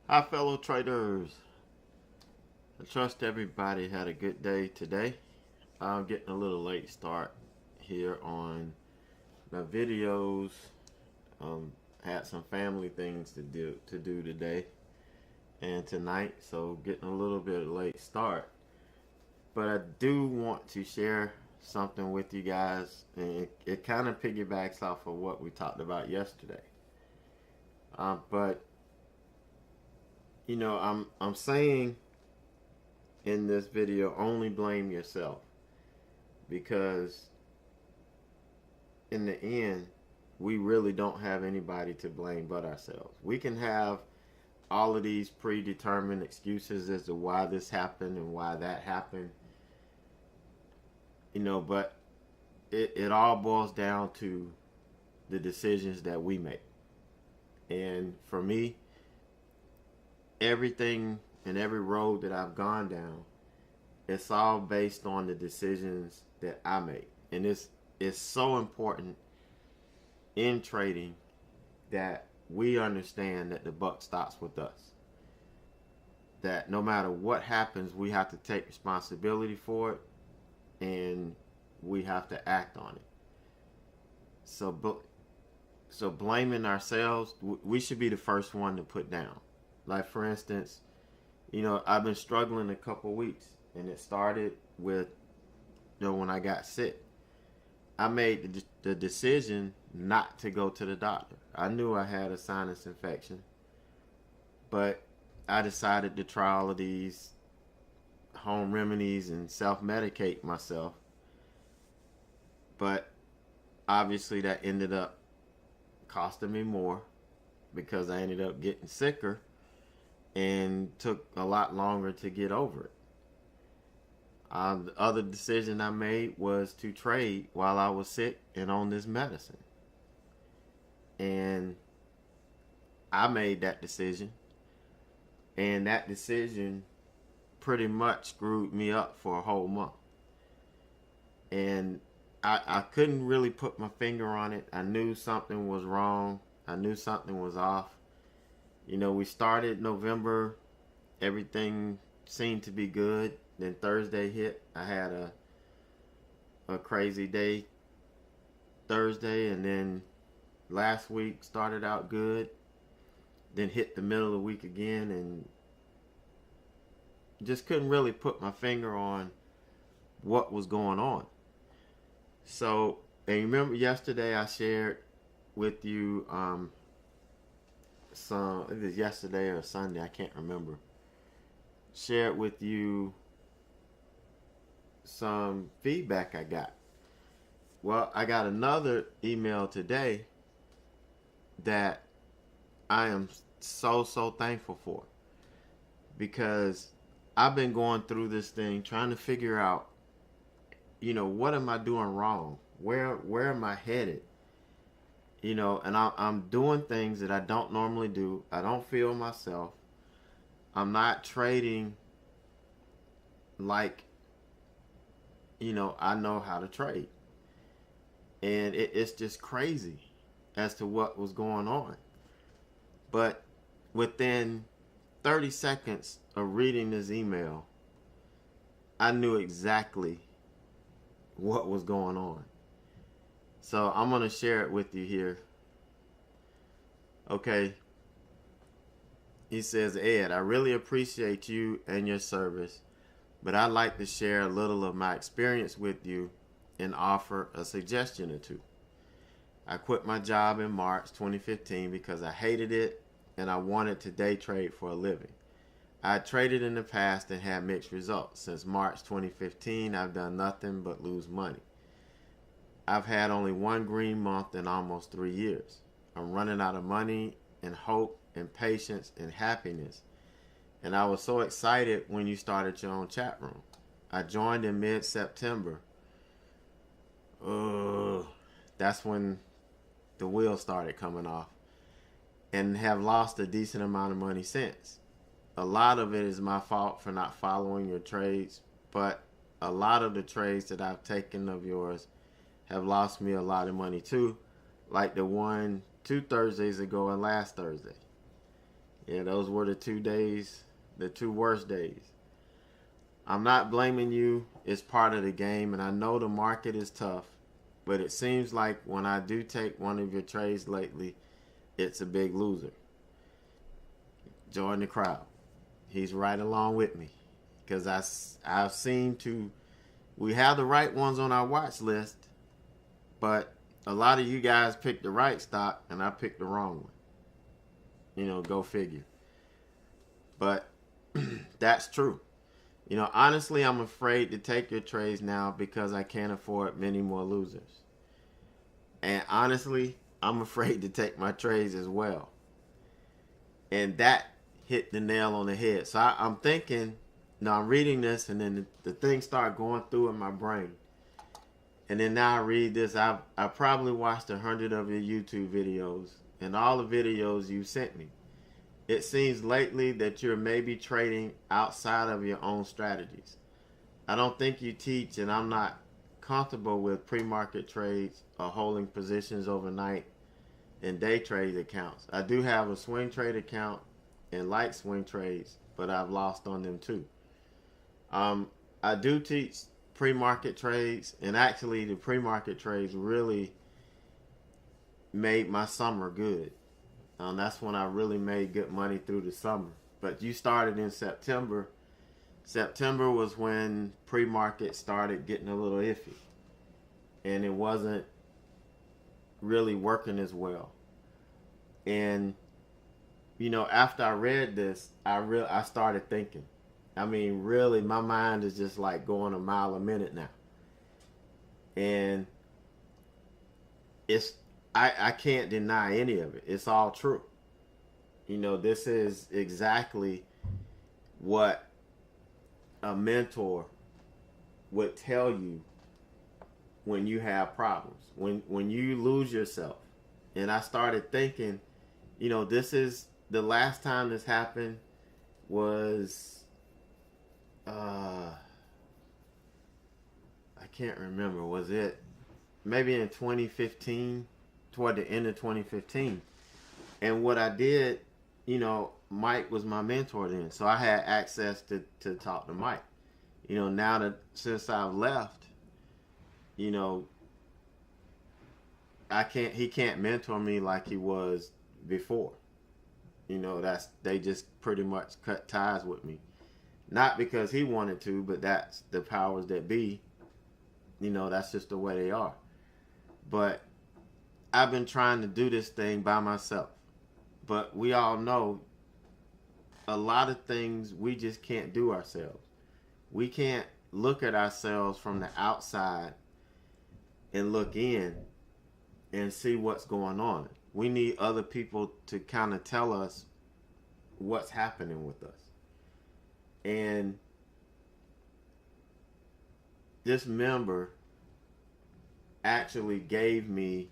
Hi, fellow traders. I trust everybody had a good day today. I'm getting a little late start here on my videos. Had some family things to do today and tonight, so getting a little bit late start. But I do want to share something with you guys, and it kind of piggybacks off of what we talked about yesterday. But I'm saying in this video, only blame yourself, because in the end, we really don't have anybody to blame but ourselves. We can have all of these predetermined excuses as to why this happened and why that happened, but it all boils down to the decisions that we make. And for me, everything and every road that I've gone down, it's all based on the decisions that I make. And it's so important in trading that we understand that the buck stops with us. That no matter what happens, we have to take responsibility for it, and we have to act on it. So blaming ourselves, we should be the first one to put down. Like, for instance, I've been struggling a couple weeks, and it started with, when I got sick. I made the decision not to go to the doctor. I knew I had a sinus infection, but I decided to try all of these home remedies and self-medicate myself. But obviously that ended up costing me more, because I ended up getting sicker and took a lot longer to get over it. The other decision I made was to trade while I was sick and on this medicine. And I made that decision. And that decision pretty much screwed me up for a whole month. And I couldn't really put my finger on it. I knew something was wrong. I knew something was off. We started November. Everything seemed to be good. Then Thursday hit. I had a crazy day Thursday, and then last week started out good. Then hit the middle of the week again, and just couldn't really put my finger on what was going on. So, and you remember yesterday I shared with you it was yesterday or Sunday, I can't remember. Shared with you some feedback I got. Well, I got another email today that I am so thankful for, because I've been going through this thing trying to figure out, what am I doing wrong? Where am I headed? And I'm doing things that I don't normally do. I don't feel myself. I'm not trading like, I know how to trade. And it's just crazy as to what was going on. But within 30 seconds of reading this email, I knew exactly what was going on. So I'm going to share it with you here. Okay. He says, Ed, I really appreciate you and your service, but I'd like to share a little of my experience with you and offer a suggestion or two. I quit my job in March 2015 because I hated it and I wanted to day trade for a living. I had traded in the past and had mixed results. Since March 2015, I've done nothing but lose money. I've had only one green month in almost 3 years. I'm running out of money and hope and patience and happiness. And I was so excited when you started your own chat room. I joined in mid-September. That's when the wheels started coming off. And have lost a decent amount of money since. A lot of it is my fault for not following your trades, but a lot of the trades that I've taken of yours have lost me a lot of money too, like the one 2 Thursdays ago and last Thursday. Yeah, those were the 2 days, the 2 worst days. I'm not blaming you. It's part of the game, and I know the market is tough, but it seems like when I do take one of your trades lately, it's a big loser. Join the crowd. He's right along with me because I've seen we have the right ones on our watch list, but a lot of you guys picked the right stock and I picked the wrong one. Go figure. But that's true. Honestly, I'm afraid to take your trades now because I can't afford many more losers. And honestly, I'm afraid to take my trades as well. And that hit the nail on the head. So I'm thinking, I'm reading this, and then the things start going through in my brain. And then now I read this. I probably watched 100 of your YouTube videos and all the videos you sent me. It seems lately that you're maybe trading outside of your own strategies. I don't think you teach, and I'm not comfortable with pre-market trades or holding positions overnight in day trade accounts. I do have a swing trade account and like swing trades, but I've lost on them too. I do teach pre-market trades, and actually the pre-market trades really made my summer good. That's when I really made good money through the summer. But you started in September. September was when pre-market started getting a little iffy, and it wasn't really working as well. And after I read this, I started thinking. Really, my mind is just like going a mile a minute now. And I can't deny any of it. It's all true. This is exactly what a mentor would tell you when you have problems, when you lose yourself. And I started thinking, this is the last time this happened was, I can't remember. Was it maybe in 2015, toward the end of 2015? And what I did, Mike was my mentor then, so I had access to talk to Mike. Now that since I've left, he can't mentor me like he was before. They just pretty much cut ties with me. Not because he wanted to, but that's the powers that be. That's just the way they are. But I've been trying to do this thing by myself. But we all know a lot of things we just can't do ourselves. We can't look at ourselves from the outside and look in and see what's going on. We need other people to kind of tell us what's happening with us. And this member actually gave me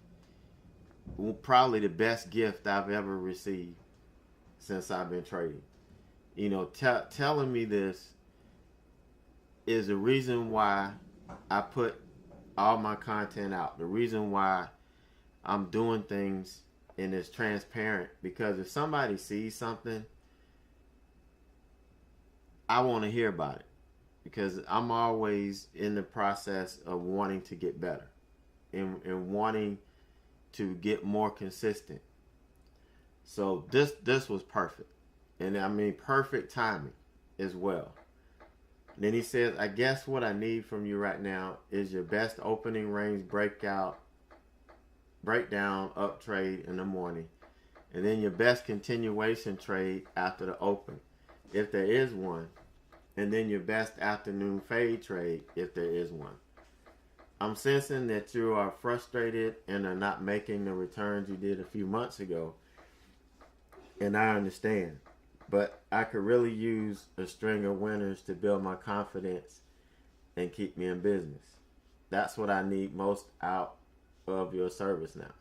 probably the best gift I've ever received since I've been trading. Telling me this is the reason why I put all my content out. The reason why I'm doing things and it's transparent. Because if somebody sees something, I want to hear about it. Because I'm always in the process of wanting to get better and wanting to get more consistent. So this was perfect. And perfect timing as well. And then he says, I guess what I need from you right now is your best opening range breakdown up trade in the morning, and then your best continuation trade after the open, if there is one, and then your best afternoon fade trade if there is one. I'm sensing that you are frustrated and are not making the returns you did a few months ago, and I understand. But I could really use a string of winners to build my confidence and keep me in business. That's what I need most out of your service now.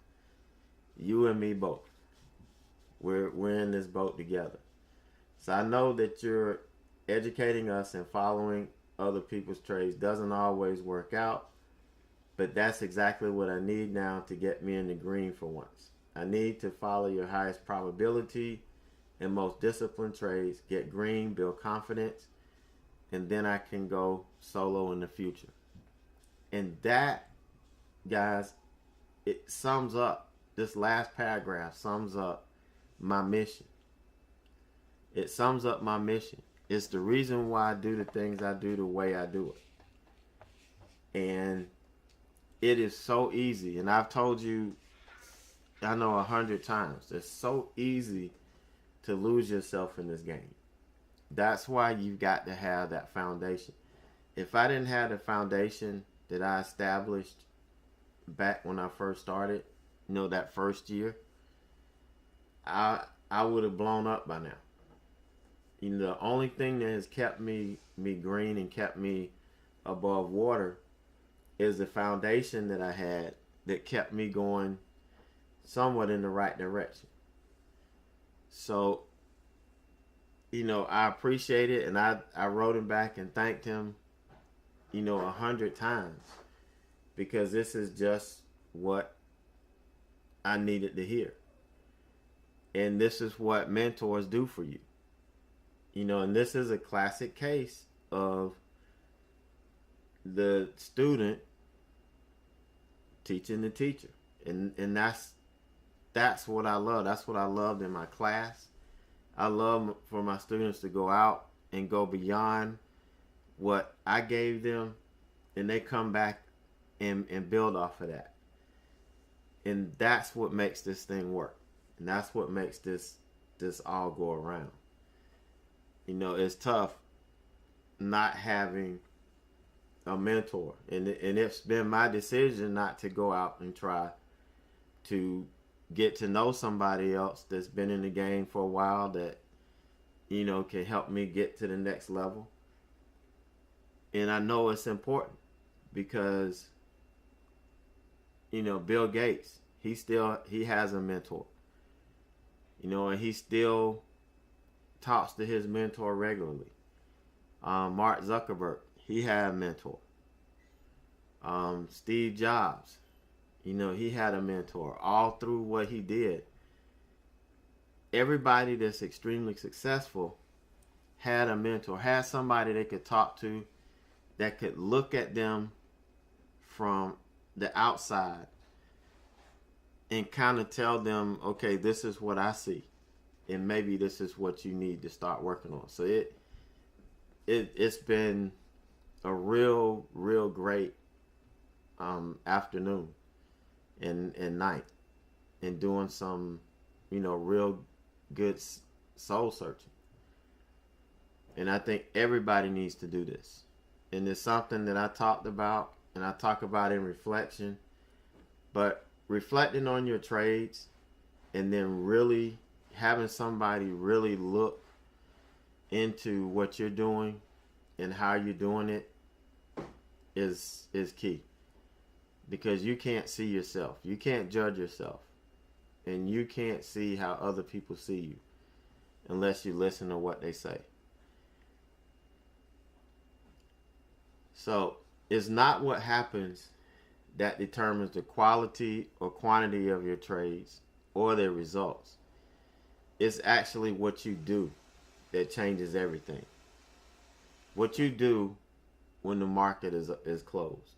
You and me both. We're in this boat together. So I know that you're educating us and following other people's trades doesn't always work out, but that's exactly what I need now to get me in the green for once. I need to follow your highest probability and most disciplined trades, get green, build confidence, and then I can go solo in the future. And that, guys, it sums up, this last paragraph sums up my mission. It sums up my mission. It's the reason why I do the things I do the way I do it. And it is so easy. And I've told you, I know 100 times, it's so easy to lose yourself in this game. That's why you've got to have that foundation. If I didn't have the foundation that I established back when I first started, that first year, I would have blown up by now. The only thing that has kept me green and kept me above water is the foundation that I had that kept me going somewhat in the right direction. So, I appreciate it, and I wrote him back and thanked him, 100 times, because this is just what I needed to hear. And this is what mentors do for you. And this is a classic case of the student teaching the teacher. And that's what I love. That's what I loved in my class. I love for my students to go out and go beyond what I gave them, and they come back and build off of that. And that's what makes this thing work. And that's what makes this all go around. It's tough not having a mentor. And it's been my decision not to go out and try to get to know somebody else that's been in the game for a while that, can help me get to the next level. And I know it's important because, Bill Gates, he has a mentor. And he still talks to his mentor regularly. Mark Zuckerberg, he had a mentor. Steve Jobs, he had a mentor all through what he did. Everybody that's extremely successful had a mentor, had somebody they could talk to that could look at them from the outside and kind of tell them, okay, this is what I see, and maybe this is what you need to start working on. So it's been a real great afternoon and night, and doing some real good soul searching. And I think everybody needs to do this. And it's something that I talked about, and I talk about in reflection. But reflecting on your trades, and then really having somebody really look into what you're doing and how you're doing it is key. Because you can't see yourself. You can't judge yourself. And you can't see how other people see you unless you listen to what they say. So it's not what happens that determines the quality or quantity of your trades or their results. It's actually what you do that changes everything. What you do when the market is closed.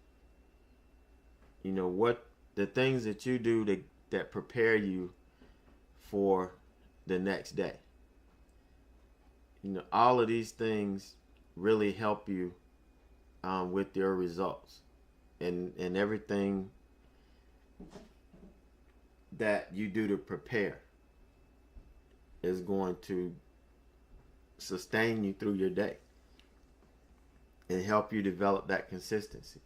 What the things that you do that prepare you for the next day. All of these things really help you with your results, and everything that you do to prepare is going to sustain you through your day and help you develop that consistency.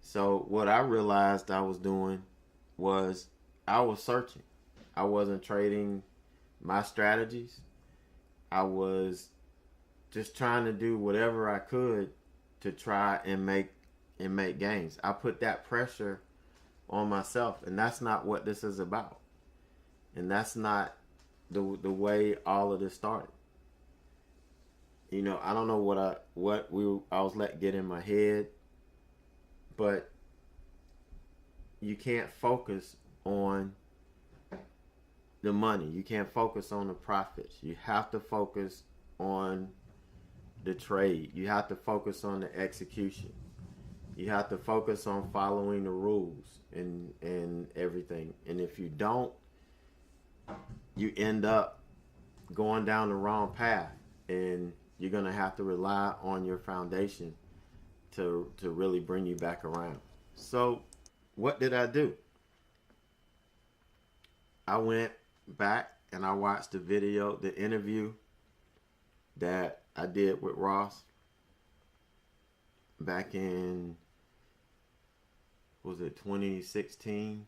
So what I realized I was doing was I was searching. I wasn't trading my strategies. I was just trying to do whatever I could to try and make gains. I put that pressure on myself, and that's not what this is about. And that's not the way all of this started. I don't know what I was let get in my head, but you can't focus on the money. You can't focus on the profits. You have to focus on the trade. You have to focus on the execution. You have to focus on following the rules and everything. And if you don't, you end up going down the wrong path, and you're going to have to rely on your foundation to really bring you back around. So what did I do? I went back and I watched the interview that I did with Ross back in, was it 2016?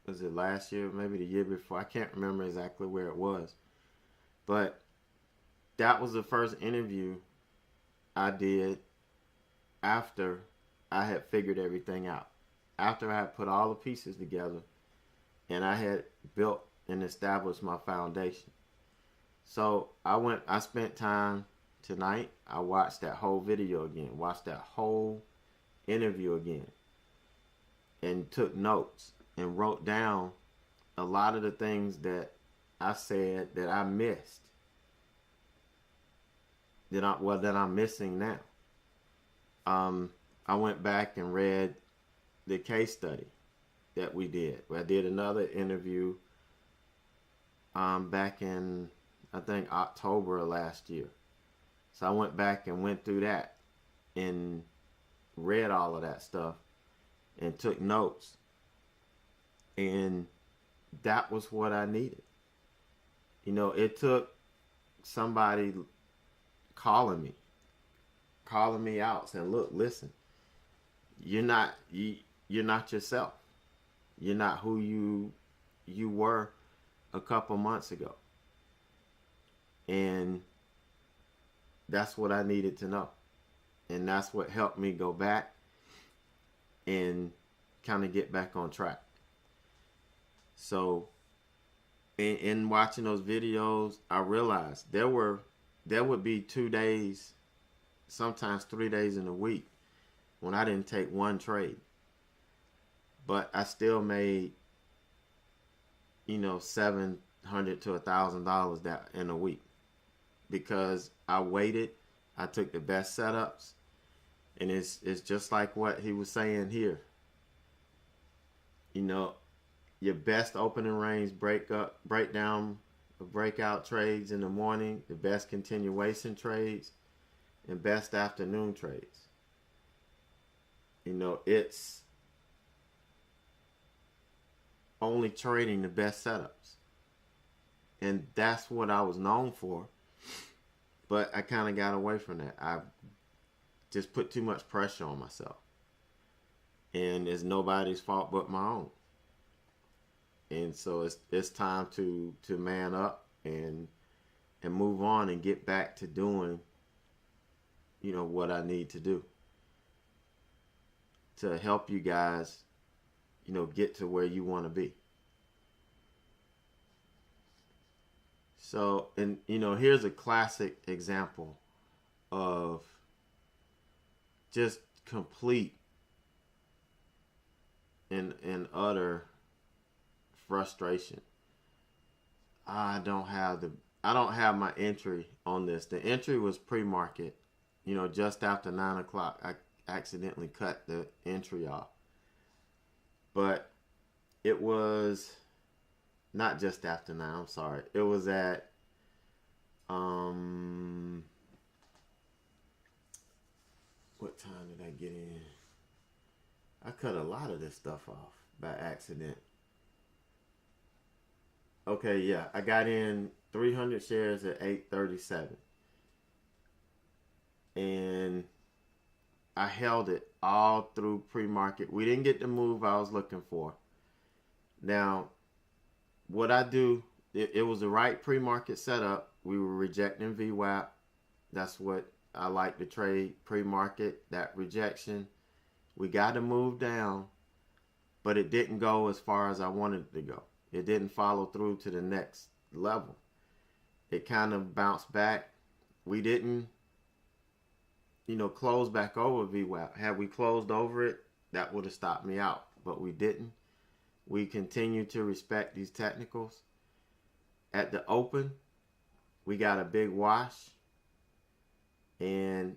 Was it last year? Maybe the year before. I can't remember exactly where it was. But that was the first interview I did after I had figured everything out. After I had put all the pieces together and I had built and established my foundation. So I spent time tonight. I watched that whole video again, watched that whole interview again, and took notes and wrote down a lot of the things that I said that I missed, that I'm missing now. I went back and read the case study that we did. I did another interview back in, I think, October of last year. So I went back and went through that and read all of that stuff and took notes. And that was what I needed. You know, it took somebody calling me out, saying, "Look, listen, you're not yourself. You're not who you were a couple months ago." And that's what I needed to know. And that's what helped me go back and kind of get back on track. So in watching those videos, I realized there would be 2 days, sometimes 3 days in a week when I didn't take one trade. But I still made, $700 to $1,000 that in a week, because I waited. I took the best setups, and it's just like what he was saying here. Your best opening range breakdown, breakout trades in the morning, the best continuation trades, and best afternoon trades. It's only trading the best setups. And that's what I was known for. But I kind of got away from that. I just put too much pressure on myself. And it's nobody's fault but my own. And so it's time to man up and move on and get back to doing, what I need to do to help you guys, get to where you want to be. So, and here's a classic example of just complete and utter frustration. I don't have my entry on this. The entry was pre-market, just after 9 o'clock. I accidentally cut the entry off. But it was not just after 9, I'm sorry. It was at what time did I get in? I cut a lot of this stuff off by accident. Okay, yeah, I got in 300 shares at 8.37. And I held it all through pre-market. We didn't get the move I was looking for. Now, what I do, it was the right pre-market setup. We were rejecting VWAP. That's what I like to trade, pre-market, that rejection. We got to move down, but it didn't go as far as I wanted it to go. It didn't follow through to the next level. It kind of bounced back. We didn't, close back over VWAP. Had we closed over it, that would have stopped me out. but we didn't. We continue to respect these technicals. At the open, we got a big wash, and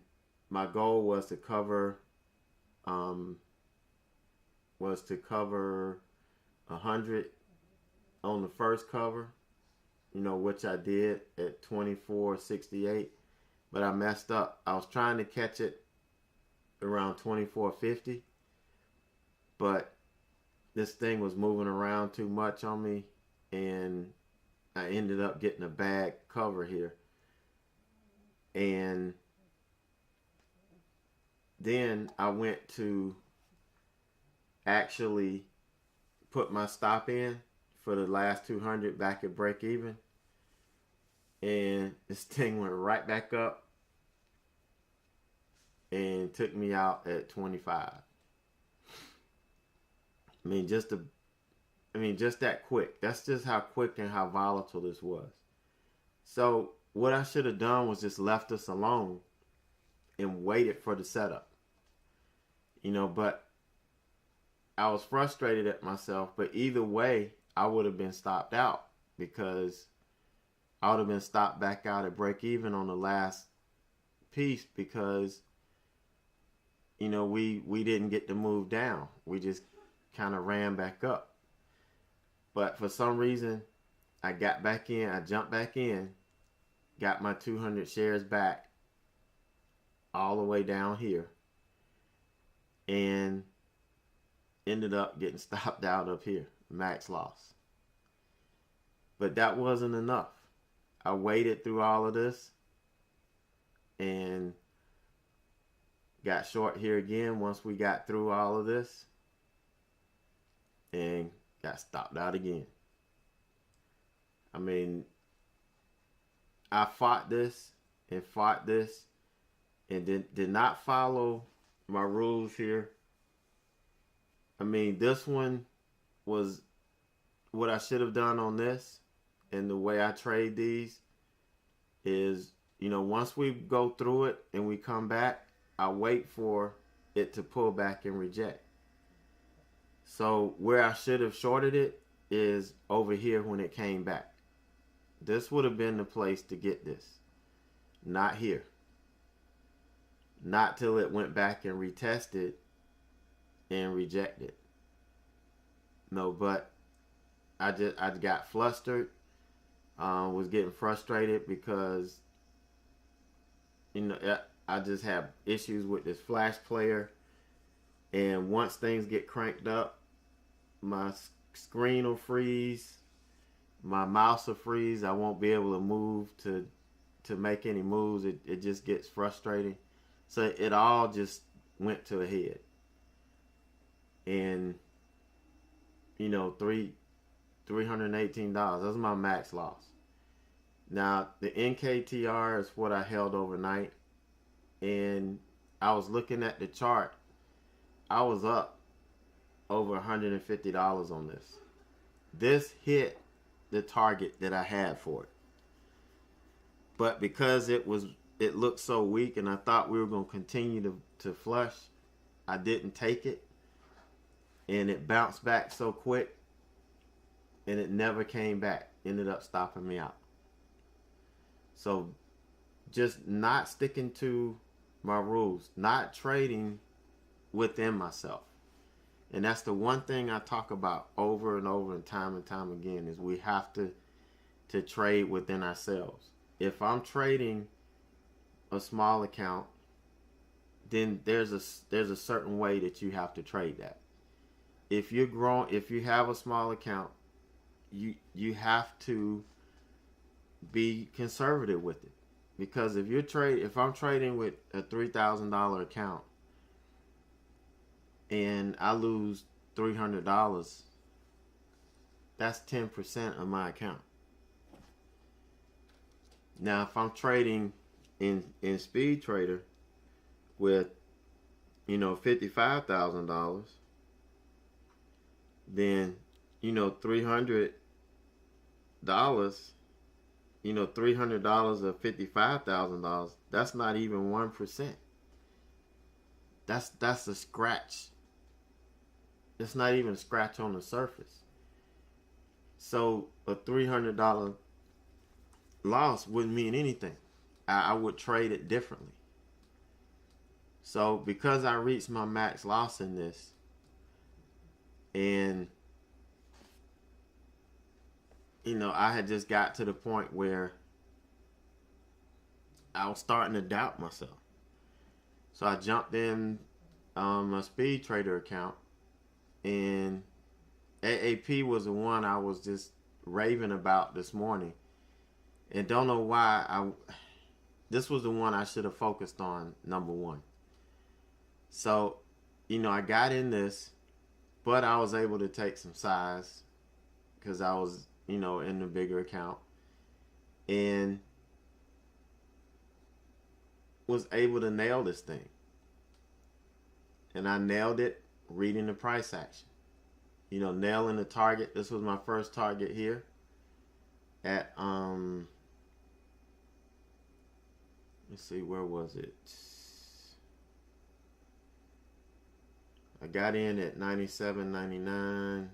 my goal was to cover 100 on the first cover, which I did at 24.68, but I messed up. I was trying to catch it around 24.50, but this thing was moving around too much on me, and I ended up getting a bad cover here. And then I went to actually put my stop in for the last 200 back at break even, and this thing went right back up and took me out at 25. Just that quick. That's just how quick and how volatile this was. So what I should have done was just left this alone and waited for the setup. But I was frustrated at myself. But either way, I would have been stopped out, because I would have been stopped back out at break even on the last piece, because we didn't get to move down. We just kind of ran back up. But for some reason, I got back in. I jumped back in, got my 200 shares back all the way down here, and ended up getting stopped out up here, max loss. But that wasn't enough. I waited through all of this and got short here again once we got through all of this, and got stopped out again. I fought this and did not follow my rules here. This one was what I should have done on this, and the way I trade these is, once we go through it and we come back, I wait for it to pull back and reject. So where I should have shorted it is over here when it came back. This would have been the place to get this. Not here. Not till it went back and retested and rejected. No, but I got flustered. Was getting frustrated because I just have issues with this flash player, and once things get cranked up, my screen will freeze, my mouse will freeze. I won't be able to move to make any moves. It just gets frustrating. So it all just went to a head. And $318. That's my max loss. Now the NKTR is what I held overnight, and I was looking at the chart. I was up over $150 on this. This hit the target that I had for it. But because it looked so weak, and I thought we were going to continue to flush, I didn't take it. And it bounced back so quick, and it never came back. Ended up stopping me out. So just not sticking to my rules, not trading within myself. And that's the one thing I talk about over and over and time again, is we have to trade within ourselves. If I'm trading a small account, then there's a certain way that you have to trade that. If you have a small account, you have to be conservative with it. Because if I'm trading with a $3,000 account and I lose $300, that's 10% of my account. Now, if I'm trading in Speed Trader with $55,000, then $300, $300 of $55,000, that's not even 1%. That's a scratch It's not even a scratch on the surface. So a $300 loss wouldn't mean anything. I would trade it differently. So because I reached my max loss in this, and I had just got to the point where I was starting to doubt myself. So I jumped in a speed trader account, and AAP was the one I was just raving about this morning, and don't know why. This was the one I should have focused on, number one. So, I got in this, but I was able to take some size because I was, in the bigger account, and was able to nail this thing. And I nailed it reading the price action. Nailing the target. This was my first target here at let's see, where was it? I got in at 97.99.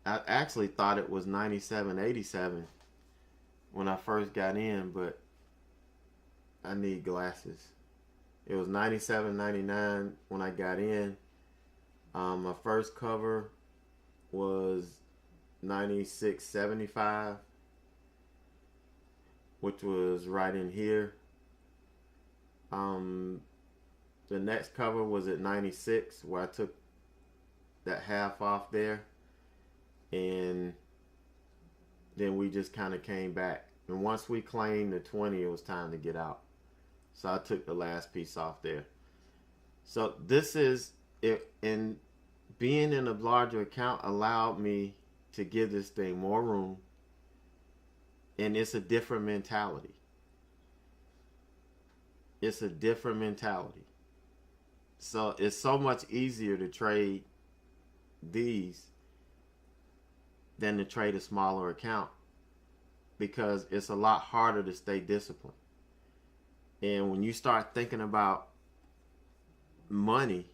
I actually thought it was 97.87 when I first got in, but I need glasses. It was 97.99 when I got in. My first cover was 96.75, which was right in here. The next cover was at 96, where I took that half off there, and then we just kind of came back. And once we claimed the 20, it was time to get out. So I took the last piece off there. So this is it, and being in a larger account allowed me to give this thing more room, and it's a different mentality. It's a different mentality. So it's so much easier to trade these than to trade a smaller account, because it's a lot harder to stay disciplined. And when you start thinking about money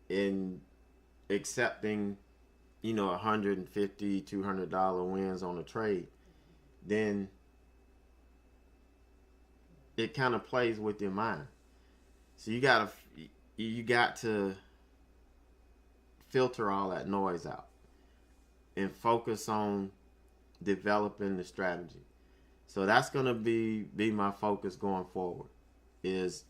and accepting, $150, $200 wins on a trade, then it kind of plays with your mind. So you got to filter all that noise out and focus on developing the strategy. So that's going to be my focus going forward, is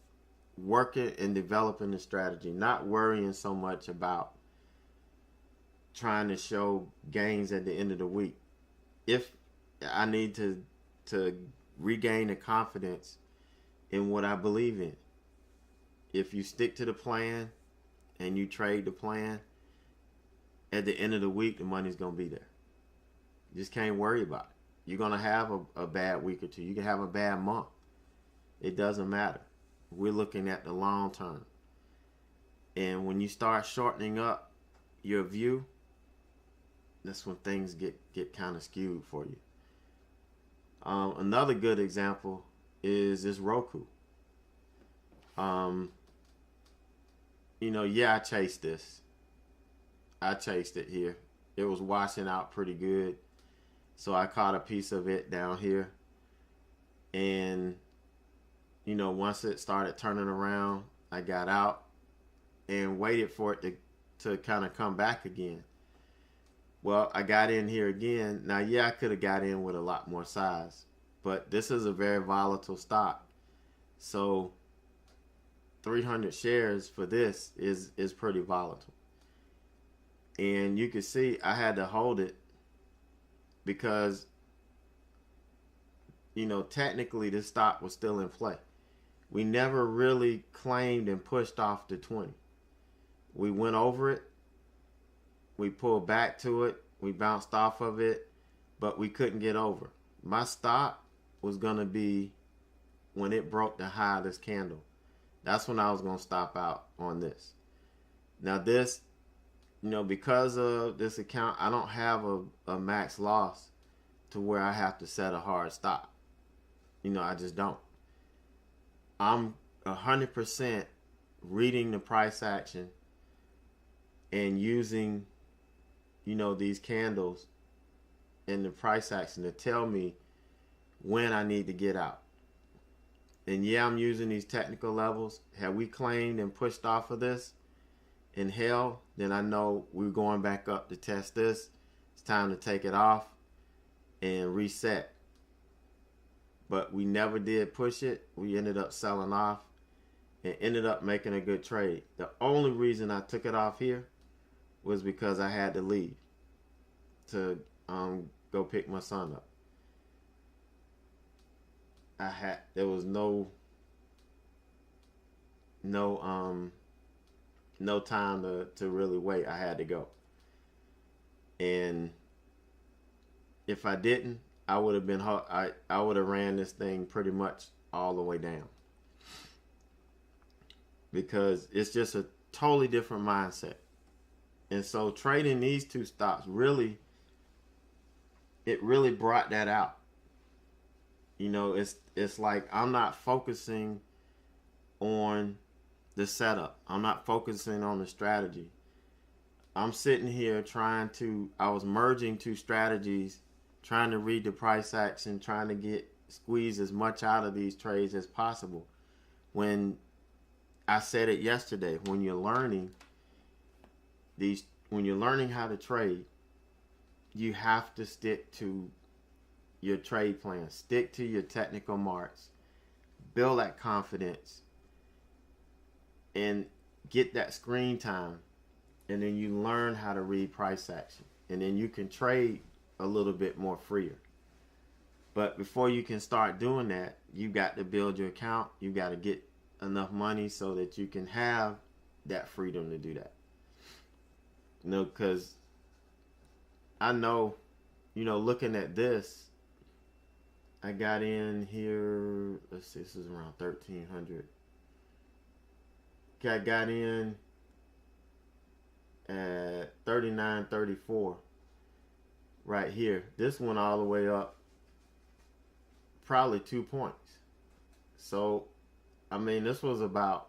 working and developing the strategy, not worrying so much about trying to show gains at the end of the week. If I need to regain the confidence in what I believe in. If you stick to the plan and you trade the plan, at the end of the week, the money's going to be there. You just can't worry about it. You're going to have a bad week or two. You can have a bad month. It doesn't matter. We're looking at the long term. And when you start shortening up your view, that's when things get kind of skewed for you. Another good example is this ROKU. I chased this. I chased it here. It was washing out pretty good. So I caught a piece of it down here. And, once it started turning around, I got out and waited for it to kind of come back again. Well, I got in here again. Now, I could have got in with a lot more size, but this is a very volatile stock. So 300 shares for this is pretty volatile. And you can see I had to hold it because, technically this stock was still in play. We never really claimed and pushed off the 20. We went over it. We pulled back to it. We bounced off of it, but we couldn't get over. My stop was going to be when it broke the high of this candle. That's when I was going to stop out on this. Now this, because of this account, I don't have a max loss to where I have to set a hard stop. I just don't. I'm 100% reading the price action and using, these candles and the price action to tell me when I need to get out. And yeah, I'm using these technical levels. Have we claimed and pushed off of this in hell, then I know we're going back up to test this. It's time to take it off and reset. But we never did push it. We ended up selling off and ended up making a good trade. The only reason I took it off here was because I had to leave to go pick my son up. There was no time to really wait. I had to go. And if I didn't, I would have been I would have ran this thing pretty much all the way down. Because it's just a totally different mindset. And so trading these two stocks really brought that out. It's like I'm not focusing on the setup. I'm not focusing on the strategy. I'm sitting here I was merging two strategies, trying to read the price action, trying to squeeze as much out of these trades as possible. When I said it yesterday, when you're learning how to trade, you have to stick to your trade plan. Stick to your technical marks. Build that confidence. And get that screen time. And then you learn how to read price action. And then you can trade a little bit more freer. But before you can start doing that, you got to build your account. You got to get enough money so that you can have that freedom to do that. Because I know, looking at this, I got in here, let's see, this is around 1,300. I got in at 39.34 right here. This went all the way up probably 2 points. So, this was about,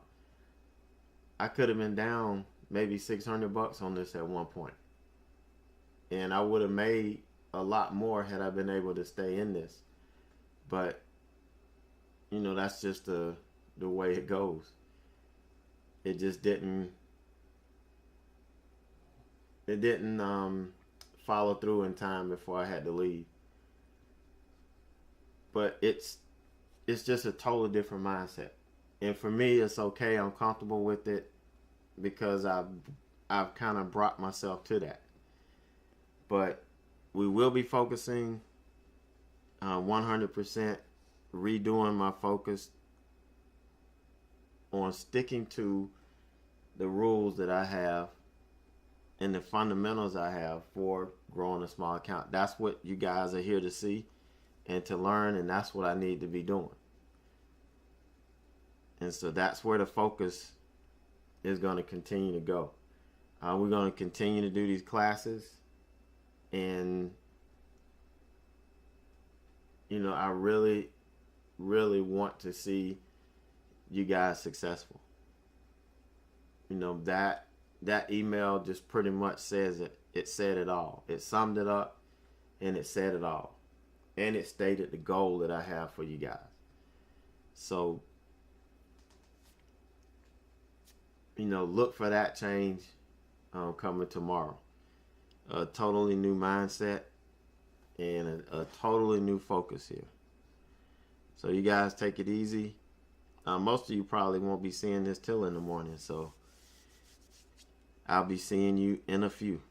I could have been down maybe $600 on this at one point. And I would have made a lot more had I been able to stay in this. But, that's just the way it goes. It just didn't follow through in time before I had to leave. But it's just a totally different mindset. And for me, it's okay. I'm comfortable with it because I've kind of brought myself to that. But we will be focusing 100%, redoing my focus on sticking to the rules that I have and the fundamentals I have for growing a small account. That's what you guys are here to see and to learn, and that's what I need to be doing. And so that's where the focus is going to continue to go. We're going to continue to do these classes, and I really, really want to see you guys successful. That email just pretty much says it. It said it all. It summed it up, and it said it all. And it stated the goal that I have for you guys. So, look for that change coming tomorrow. A totally new mindset and a totally new focus here. So you guys take it easy. Most of you probably won't be seeing this till in the morning, so I'll be seeing you in a few.